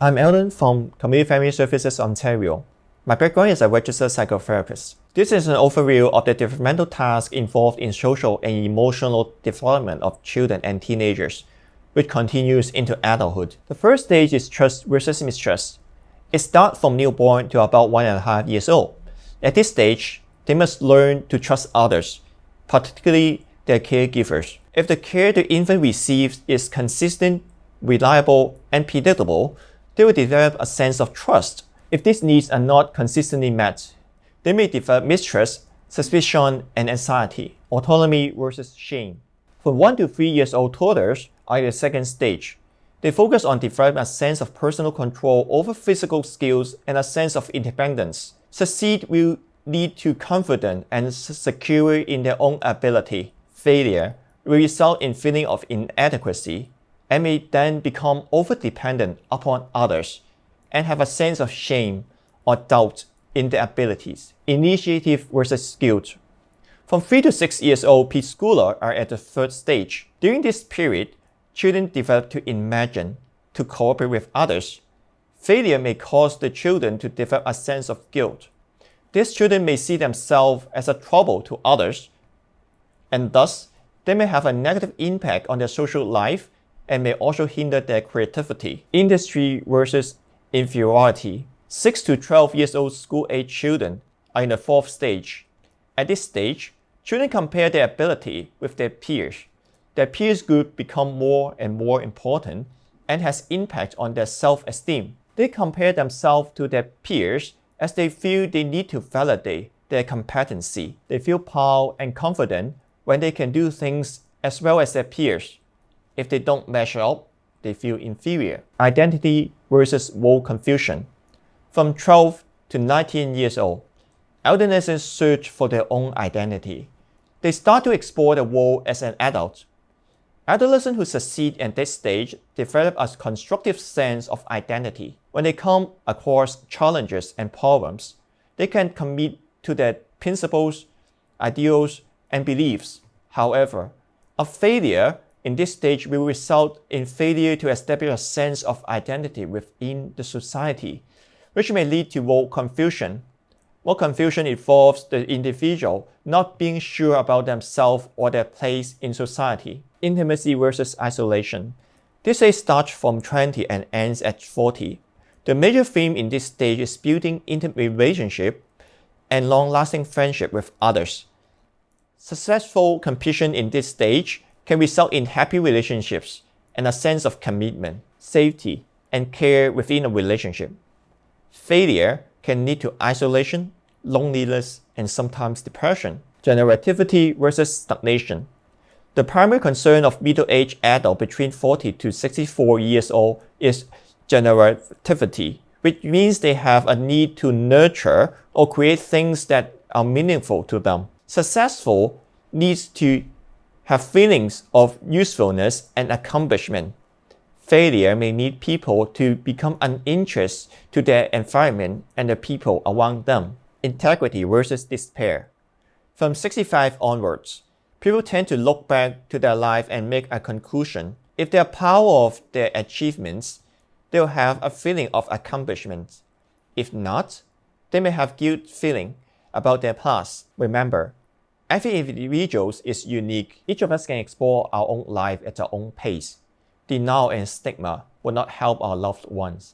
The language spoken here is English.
I'm Eldon from Community Family Services Ontario. My background is a registered psychotherapist. This is an overview of the developmental tasks involved in social and emotional development of children and teenagers, which continues into adulthood. The first stage is trust versus mistrust. It starts from newborn to about 1.5 years old. At this stage, they must learn to trust others, particularly their caregivers. If the care the infant receives is consistent, reliable, and predictable, they will develop a sense of trust. If these needs are not consistently met, they may develop mistrust, suspicion, and anxiety. Autonomy versus shame. From 1 to 3 years old toddlers are in the second stage. They focus on developing a sense of personal control over physical skills and a sense of independence. Succeed will lead to confidence and security in their own ability. Failure will result in feeling of inadequacy and may then become over-dependent upon others and have a sense of shame or doubt in their abilities. Initiative versus guilt. From 3 to 6 years old, preschoolers are at the third stage. During this period, children develop to imagine, to cooperate with others. Failure may cause the children to develop a sense of guilt. These children may see themselves as a trouble to others, and thus they may have a negative impact on their social life and may also hinder their creativity. Industry versus inferiority. 6 to 12 years old school-age children are in the fourth stage. At this stage, children compare their ability with their peers. Their peers group become more and more important and has impact on their self-esteem. They compare themselves to their peers as they feel they need to validate their competency. They feel proud and confident when they can do things as well as their peers. If they don't measure up, they feel inferior. Identity versus role confusion. From 12 to 19 years old, adolescents search for their own identity. They start to explore the world as an adult. Adolescents who succeed at this stage develop a constructive sense of identity. When they come across challenges and problems, they can commit to their principles, ideals, and beliefs. However, a failure in this stage will result in failure to establish a sense of identity within the society, which may lead to role confusion. Role confusion involves the individual not being sure about themselves or their place in society. Intimacy versus isolation. This stage starts from 20 and ends at 40. The major theme in this stage is building intimate relationship and long-lasting friendship with others. Successful completion in this stage can result in happy relationships and a sense of commitment, safety, and care within a relationship. Failure can lead to isolation, loneliness, and sometimes depression. Generativity versus stagnation. The primary concern of middle-aged adults between 40 to 64 years old is generativity, which means they have a need to nurture or create things that are meaningful to them. Successful needs to have feelings of usefulness and accomplishment. Failure may lead people to become uninterested to their environment and the people around them. Integrity versus despair. From 65 onwards, people tend to look back to their life and make a conclusion. If they are proud of their achievements, they will have a feeling of accomplishment. If not, they may have guilt feeling about their past. Remember, every individual is unique. Each of us can explore our own life at our own pace. Denial and stigma will not help our loved ones.